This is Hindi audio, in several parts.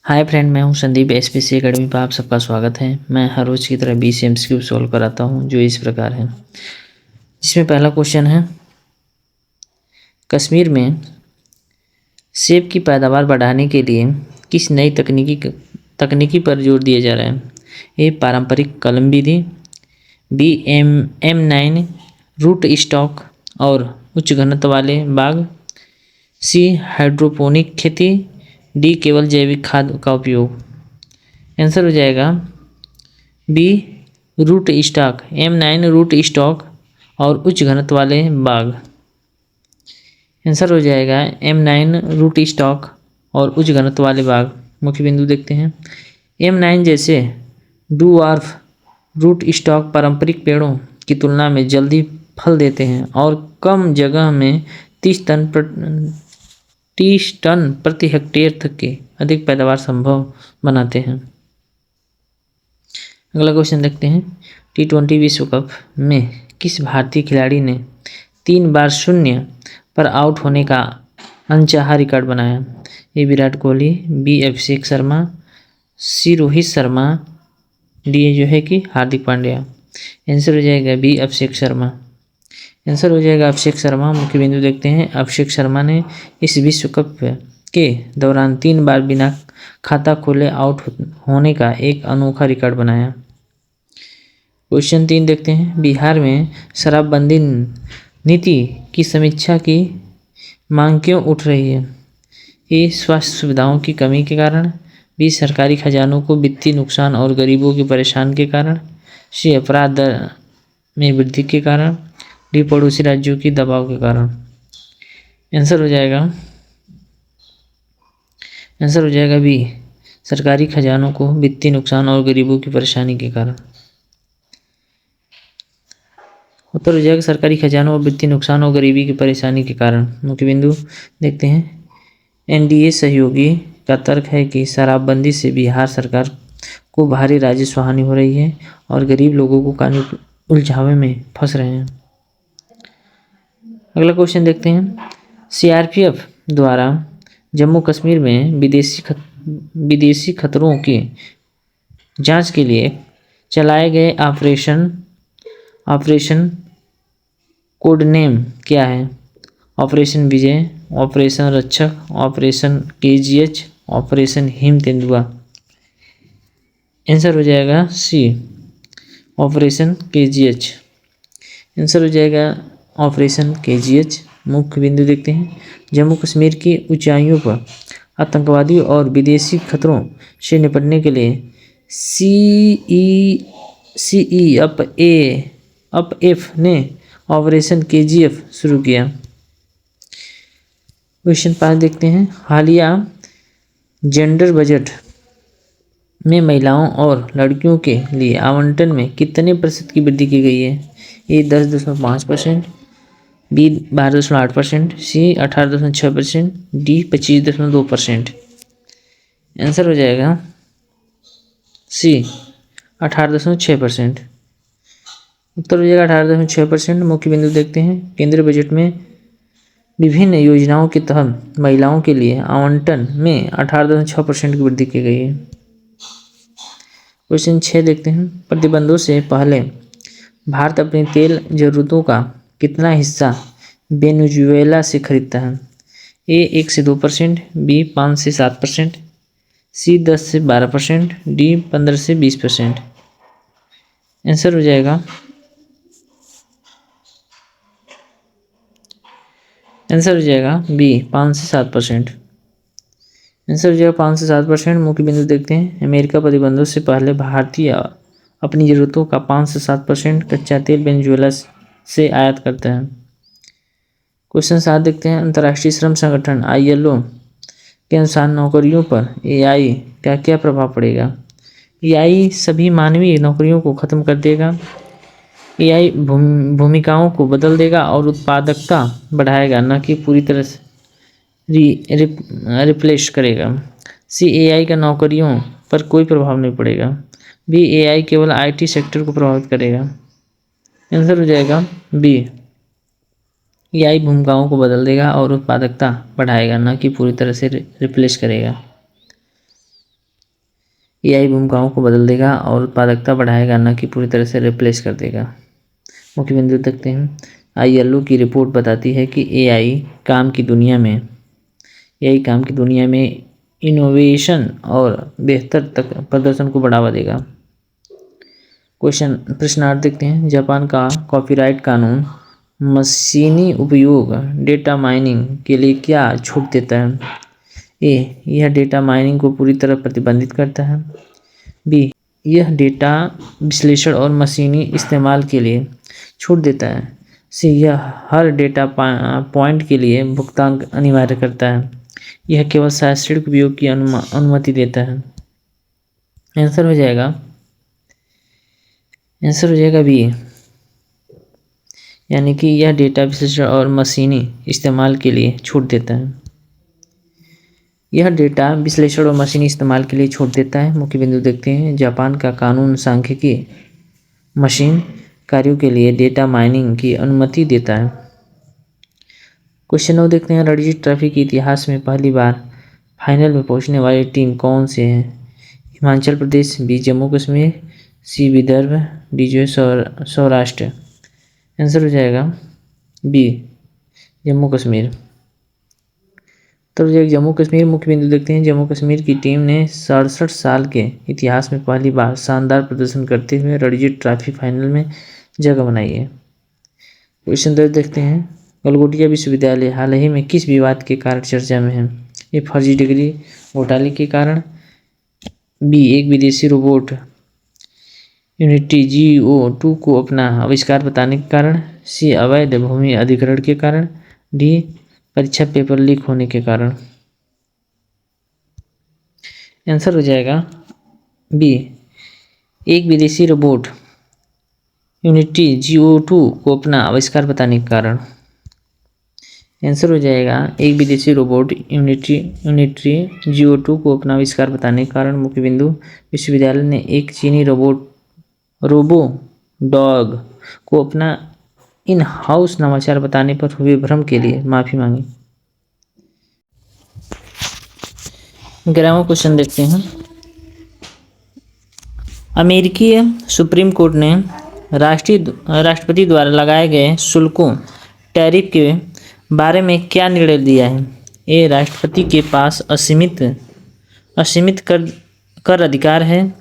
हाय फ्रेंड, मैं हूं संदीप। एसपीसी एकेडमी पर आप सबका स्वागत है। मैं हर रोज़ की तरह 20 एमसीक्यू सॉल्व कराता हूं जो इस प्रकार है। जिसमें पहला क्वेश्चन है, कश्मीर में सेब की पैदावार बढ़ाने के लिए किस नई तकनीकी पर जोर दिया जा रहा है। ए, पारंपरिक कलम विधि। बी, M9 रूट स्टॉक और उच्च घनत्व वाले बाग। सी, हाइड्रोपोनिक खेती। डी, केवल जैविक खाद का उपयोग। आंसर हो जाएगा B, root stock. M9 root stock और उच्च घनत्व वाले बाग। आंसर हो जाएगा M9 रूट स्टॉक और उच्च घनत्व वाले बाग। मुख्य बिंदु देखते हैं। M9 जैसे डूआर्फ रूट स्टॉक पारंपरिक पेड़ों की तुलना में जल्दी फल देते हैं और कम जगह में 30 टन प्रति हेक्टेयर तक की अधिक पैदावार संभव बनाते हैं। अगला क्वेश्चन देखते हैं। T20 विश्व कप में किस भारतीय खिलाड़ी ने 3 बार शून्य पर आउट होने का अनचाहा रिकॉर्ड बनाया। ए, विराट कोहली। बी, अभिषेक शर्मा। सी, रोहित शर्मा। डी जो है कि हार्दिक पांड्या। आंसर हो जाएगा बी, अभिषेक शर्मा। आंसर हो जाएगा अभिषेक शर्मा। मुख्य बिंदु देखते हैं। अभिषेक शर्मा ने इस विश्व कप के दौरान 3 बार बिना खाता खोले आउट होने का एक अनोखा रिकॉर्ड बनाया। क्वेश्चन 3 देखते हैं। बिहार में शराबबंदी नीति की समीक्षा की मांग क्यों उठ रही है। ए, स्वास्थ्य सुविधाओं की कमी के कारण। बी, सरकारी खजानों को वित्तीय नुकसान और गरीबों की परेशानी के कारण। सी, अपराध दर में वृद्धि के कारण। डी, पड़ोसी राज्यों की दबाव के कारण। आंसर हो जाएगा बी, सरकारी खजानों को वित्तीय नुकसान और गरीबों की परेशानी के कारण। उत्तर हो जाएगा सरकारी खजानों और वित्तीय नुकसान और गरीबी की परेशानी के कारण। मुख्य बिंदु देखते हैं। एनडीए सहयोगी का तर्क है कि शराबबंदी से बिहार सरकार को भारी राजस्व हानि हो रही है और गरीब लोगों को कानूनी उलझावे में फंस रहे हैं। अगला क्वेश्चन देखते हैं। सीआरपीएफ द्वारा जम्मू कश्मीर में विदेशी खतरों की जांच के लिए चलाए गए ऑपरेशन कोड नेम क्या है। ऑपरेशन विजय, ऑपरेशन रक्षक, ऑपरेशन केजीएच, ऑपरेशन हिम तेंदुआ। आंसर हो जाएगा सी, ऑपरेशन केजीएच। आंसर हो जाएगा ऑपरेशन केजीएच। मुख्य बिंदु देखते हैं। जम्मू कश्मीर की ऊंचाइयों पर आतंकवादियों और विदेशी खतरों से निपटने के लिए सीईएफ ने ऑपरेशन केजीएफ शुरू किया। क्वेश्चन 5 देखते हैं। हालिया जेंडर बजट में महिलाओं और लड़कियों के लिए आवंटन में कितने प्रतिशत की वृद्धि की गई है। ए, 10.5%। बी, 12.8%। सी, 18.6%। डी, 25.2%। आंसर हो जाएगा सी, 18.6%। उत्तर हो जाएगा 18.6%। मुख्य बिंदु देखते हैं। केंद्रीय बजट में विभिन्न योजनाओं के तहत महिलाओं के लिए आवंटन में 18.6% की वृद्धि की गई है। क्वेश्चन 6 देखते हैं। प्रतिबंधों से पहले भारत अपनी तेल जरूरतों का कितना हिस्सा वेनेजुएला से खरीदता है। ए, 1 से 2%। बी, 5 से 7%। सी, 10 से 12%। डी, 15 से 20%। आंसर हो जाएगा बी, 5 से 7%। आंसर हो जाएगा 5 से 7%। मुख्य बिंदु देखते हैं। अमेरिका प्रतिबंधों से पहले भारतीय अपनी ज़रूरतों का 5 से 7% कच्चा तेल वेनेजुएला से आयात करता है। क्वेश्चन 7 देखते हैं। अंतर्राष्ट्रीय श्रम संगठन ILO के अनुसार नौकरियों पर AI का क्या प्रभाव पड़ेगा। AI सभी मानवीय नौकरियों को खत्म कर देगा। AI भूमिकाओं को बदल देगा और उत्पादकता बढ़ाएगा, न कि पूरी तरह से रिप्लेस करेगा। सी, AI का नौकरियों पर कोई प्रभाव नहीं पड़ेगा। बी, AI केवल IT सेक्टर को प्रभावित करेगा। आंसर हो जाएगा बी, AI भूमिकाओं को बदल देगा और उत्पादकता बढ़ाएगा, न कि पूरी तरह से रिप्लेस करेगा। एआई भूमिकाओं को बदल देगा और उत्पादकता बढ़ाएगा, न कि पूरी तरह से रिप्लेस कर देगा। मुख्य बिंदु देखते हैं। आईएलओ की रिपोर्ट बताती है कि एआई काम की दुनिया में इनोवेशन और बेहतर तक प्रदर्शन को बढ़ावा देगा। प्रश्नार्थ देखते हैं। जापान का कॉपीराइट कानून मशीनी उपयोग डेटा माइनिंग के लिए क्या छूट देता है? ए, यह डेटा माइनिंग को पूरी तरह प्रतिबंधित करता है। बी, यह डेटा विश्लेषण और मशीनी इस्तेमाल के लिए छूट देता है। सी, यह हर डेटा पॉइंट के लिए भुगतान अनिवार्य करता है। यह केवल शैक्षणिक उपयोग की अनुमति देता है। आंसर हो जाएगा बी, यानी कि यह डेटा विश्लेषण और मशीनी इस्तेमाल के लिए छूट देता है। यह डेटा विश्लेषण और मशीनी इस्तेमाल के लिए छूट देता है। मुख्य बिंदु देखते हैं। जापान का कानून सांख्यिकी मशीन कार्यों के लिए डेटा माइनिंग की अनुमति देता है। क्वेश्चन 9 देखते हैं। रणजी ट्रॉफी के इतिहास में पहली बार फाइनल में पहुंचने वाली टीम कौन से है? हिमाचल प्रदेश, बी जम्मू कश्मीर, सी विदर्भ, डी जो सौराष्ट्र। आंसर हो जाएगा बी जम्मू कश्मीर। तो जम्मू कश्मीर। मुख्य बिंदु देखते हैं। जम्मू कश्मीर की टीम ने 67 साल के इतिहास में पहली बार शानदार प्रदर्शन करते हुए रणजी ट्रॉफी फाइनल में जगह बनाई है। क्वेश्चन 10 देखते हैं। गलगोटिया विश्वविद्यालय हाल ही में किस विवाद के कारण चर्चा में है? ए, फर्जी डिग्री घोटाले के कारण, बी, एक विदेशी रोबोट यूनिटी GO2 को अपना आविष्कार बताने के कारण, सी, अवैध भूमि अधिग्रहण के कारण, डी, परीक्षा पेपर लीक होने के कारण। आंसर हो जाएगा बी, एक विदेशी रोबोट यूनिटी GO2 को अपना आविष्कार बताने के कारण। आंसर हो जाएगा एक विदेशी रोबोट यूनिटी GO2 को अपना आविष्कार बताने के कारण। मुख्य बिंदु विश्वविद्यालय ने एक चीनी रोबो डॉग को अपना इन हाउस नवाचार बताने पर हुए भ्रम के लिए माफी मांगी। 11वां क्वेश्चन देखते हैं। अमेरिकी सुप्रीम कोर्ट ने राष्ट्रपति द्वारा लगाए गए शुल्कों टैरिफ के बारे में क्या निर्णय दिया है? ए, राष्ट्रपति के पास असीमित कर अधिकार है।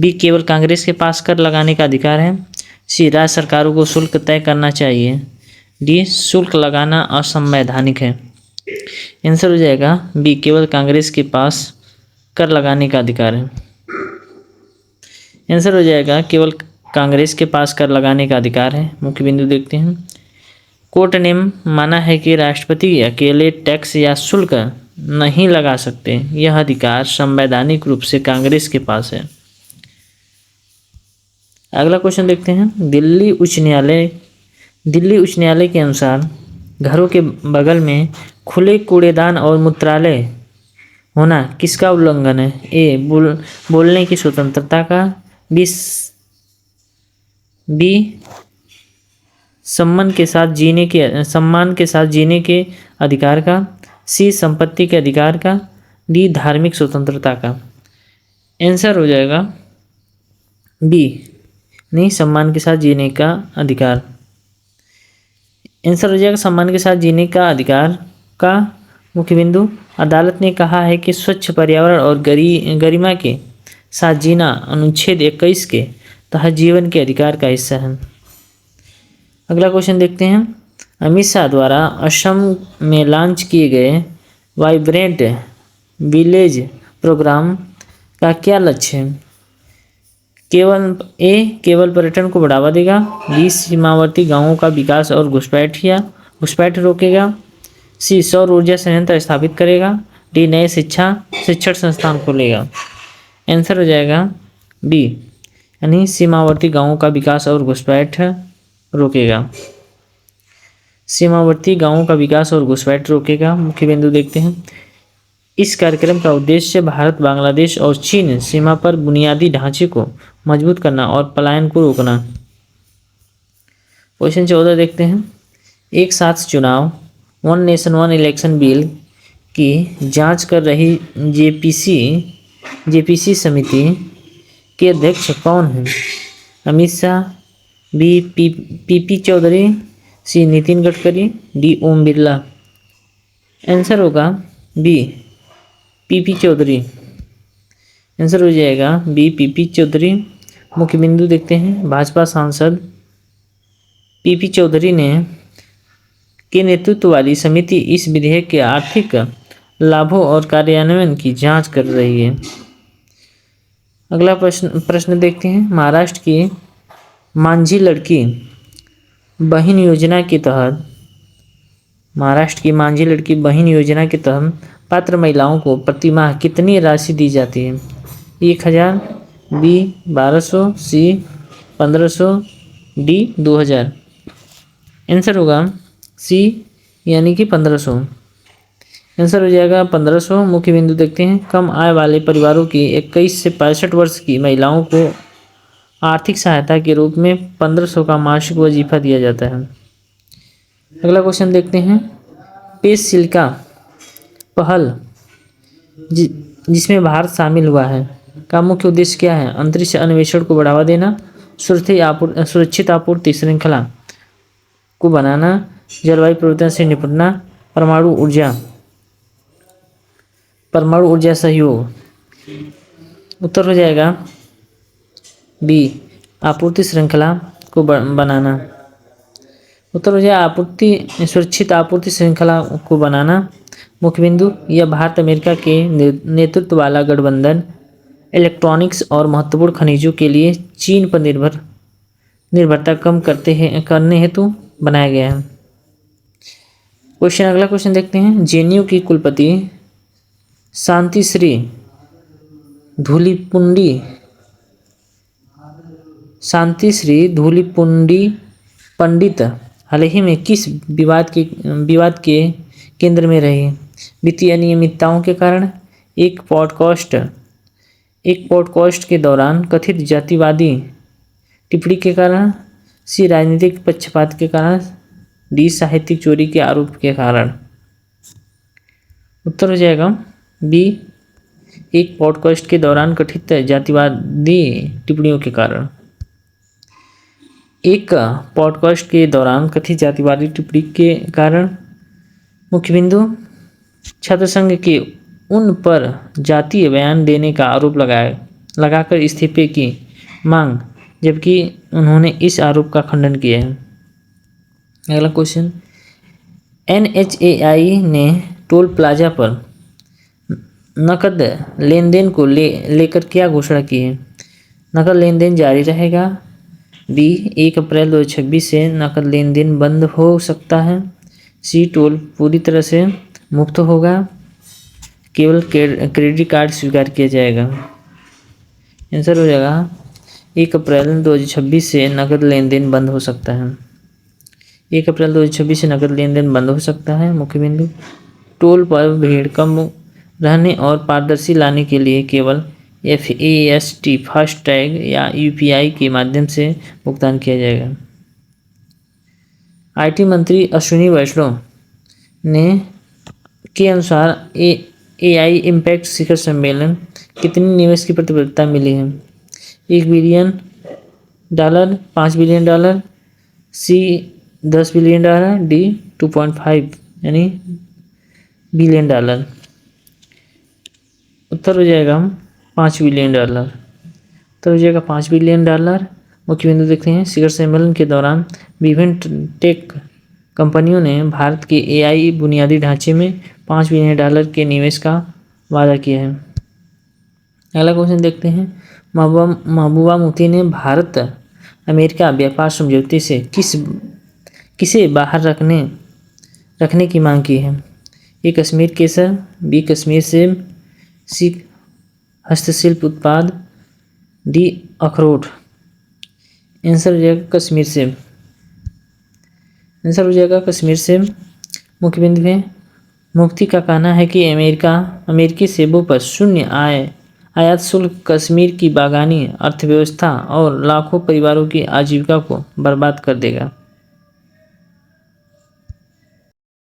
बी, केवल कांग्रेस के पास कर लगाने का अधिकार है। सी, राज्य सरकारों को शुल्क तय करना चाहिए। डी, शुल्क लगाना असंवैधानिक है। आंसर हो जाएगा बी, केवल कांग्रेस के पास कर लगाने का अधिकार है। आंसर हो जाएगा केवल कांग्रेस के पास कर लगाने का अधिकार है। मुख्य बिंदु देखते हैं। कोर्ट ने माना है कि राष्ट्रपति अकेले टैक्स या शुल्क नहीं लगा सकते। यह अधिकार संवैधानिक रूप से कांग्रेस के पास है। अगला क्वेश्चन देखते हैं। दिल्ली उच्च न्यायालय के अनुसार घरों के बगल में खुले कूड़ेदान और मूत्रालय होना किसका उल्लंघन है? ए, बोलने की स्वतंत्रता का, बी, सम्मान के साथ जीने के अधिकार का, सी, संपत्ति के अधिकार का, डी, धार्मिक स्वतंत्रता का। आंसर हो जाएगा बी, नहीं, सम्मान के साथ जीने का अधिकार। आंसर हो जाएगा सम्मान के साथ जीने का अधिकार का। मुख्य बिंदु अदालत ने कहा है कि स्वच्छ पर्यावरण और गरिमा के साथ जीना अनुच्छेद 21 के तहत जीवन के अधिकार का हिस्सा है। अगला क्वेश्चन देखते हैं। अमित शाह द्वारा असम में लॉन्च किए गए वाइब्रेंट विलेज प्रोग्राम का क्या लक्ष्य है? केवल पर्यटन को बढ़ावा देगा। बी, सीमावर्ती गांवों का विकास और घुसपैठ रोकेगा। सी, सौर ऊर्जा संयंत्र स्थापित करेगा। डी, नए शिक्षण संस्थान खोलेगा। आंसर हो जाएगा बी, यानी सीमावर्ती गांवों का विकास और घुसपैठ रोकेगा। सीमावर्ती गांवों का विकास और घुसपैठ रोकेगा। मुख्य बिंदु देखते हैं। इस कार्यक्रम का उद्देश्य भारत, बांग्लादेश और चीन सीमा पर बुनियादी ढांचे को मजबूत करना और पलायन को रोकना। क्वेश्चन 14 देखते हैं। एक साथ चुनाव, one nation one election bill की जांच कर रही जेपीसी समिति के अध्यक्ष कौन हैं? अमित शाह, बी पीपी चौधरी, सी नितिन गडकरी, डी ओम बिरला। आंसर होगा बी पीपी चौधरी। आंसर हो जाएगा बी पीपी चौधरी। मुख्य बिंदु देखते हैं। भाजपा सांसद पीपी चौधरी ने के नेतृत्व वाली समिति इस विधेयक के आर्थिक लाभों और कार्यान्वयन की जांच कर रही है। अगला प्रश्न देखते हैं। महाराष्ट्र की मांझी लड़की बहन योजना के तहत पात्र महिलाओं को प्रतिमाह कितनी राशि दी जाती है? 1000, बी 1200, सी 1500, डी 2000। आंसर होगा सी यानी कि 1500। आंसर हो जाएगा 1500। मुख्य बिंदु देखते हैं। कम आय वाले परिवारों की 21 से 65 वर्ष की महिलाओं को आर्थिक सहायता के रूप में 1500 का मासिक वजीफा दिया जाता है। अगला क्वेश्चन देखते हैं। पेशसिलिका पहल जिसमें भारत शामिल हुआ है का मुख्य उद्देश्य क्या है? अंतरिक्ष अन्वेषण को बढ़ावा देना, सुरक्षित आपूर्ति श्रृंखला को बनाना, जलवायु परिवर्तन से निपटना, परमाणु ऊर्जा सहयोग। उत्तर हो जाएगा बी आपूर्ति श्रृंखला को बनाना। उत्तर हो जाएगा सुरक्षित आपूर्ति श्रृंखला को बनाना। मुख्य बिंदु यह भारत अमेरिका के नेतृत्व वाला गठबंधन इलेक्ट्रॉनिक्स और महत्वपूर्ण खनिजों के लिए चीन पर निर्भरता कम करने हेतु बनाया गया है। अगला क्वेश्चन देखते हैं। जेएनयू की कुलपति शांतिश्री धूलिपुंडी पंडित हाल ही में किस विवाद के केंद्र में रहे? वित्तीय अनियमितताओं के कारण, एक पॉडकास्ट के दौरान कथित जातिवादी टिप्पणी के कारण, सी राजनीतिक पक्षपात के कारण, डी साहित्यिक चोरी के आरोप के कारण। उत्तर हो जाएगा बी एक पॉडकास्ट के दौरान कथित जातिवादी टिप्पणियों के कारण। एक पॉडकास्ट के दौरान कथित जातिवादी टिप्पणी के कारण। मुख्य बिंदु छात्र संघ के उन पर जातीय बयान देने का आरोप लगाकर इस्तीफे की मांग, जबकि उन्होंने इस आरोप का खंडन किया है। अगला क्वेश्चन। NHAI ने टोल प्लाजा पर नकद लेनदेन को लेकर क्या घोषणा की है? नकद लेनदेन जारी रहेगा, बी 1 अप्रैल 2026 से नकद लेनदेन बंद हो सकता है, सी टोल पूरी तरह से मुफ्त होगा, केवल क्रेडिट कार्ड स्वीकार किया जाएगा। आंसर हो जाएगा 1 अप्रैल 2026 से नकद लेनदेन बंद हो सकता है। 1 अप्रैल 2026 से नकद लेनदेन बंद हो सकता है। मुख्य बिंदु टोल पर भीड़ कम रहने और पारदर्शी लाने के लिए केवल FAST फास्टैग या UPI के माध्यम से भुगतान किया जाएगा। IT मंत्री अश्विनी वैष्णव के अनुसार AI इम्पैक्ट शिखर सम्मेलन कितनी निवेश की प्रतिबद्धता मिली है? $1 बिलियन, $5 बिलियन, सी $10 बिलियन, डी 2.5 यानी $बिलियन। उत्तर हो जाएगा $5 बिलियन। उत्तर हो जाएगा $5 बिलियन। मुख्य बिंदु देखते हैं। शिखर सम्मेलन के दौरान विभिन्न टेक कंपनियों ने भारत के AI बुनियादी ढांचे में $5 बिलियन के निवेश का वादा किया है। अगला क्वेश्चन देखते हैं। महबूबा मुफ्ती ने भारत अमेरिका व्यापार समझौते से किसे बाहर रखने की मांग की है? ए कश्मीर केसर, बी कश्मीर सेब, सी हस्तशिल्प उत्पाद, डी अखरोट। आंसर हो जाएगा कश्मीर सेब। आंसर हो जाएगा कश्मीर सेब। मुख्य बिंदु है। मुफ्ती का कहना है कि अमेरिकी सेबों पर शून्य आयात शुल्क कश्मीर की बागानी अर्थव्यवस्था और लाखों परिवारों की आजीविका को बर्बाद कर देगा।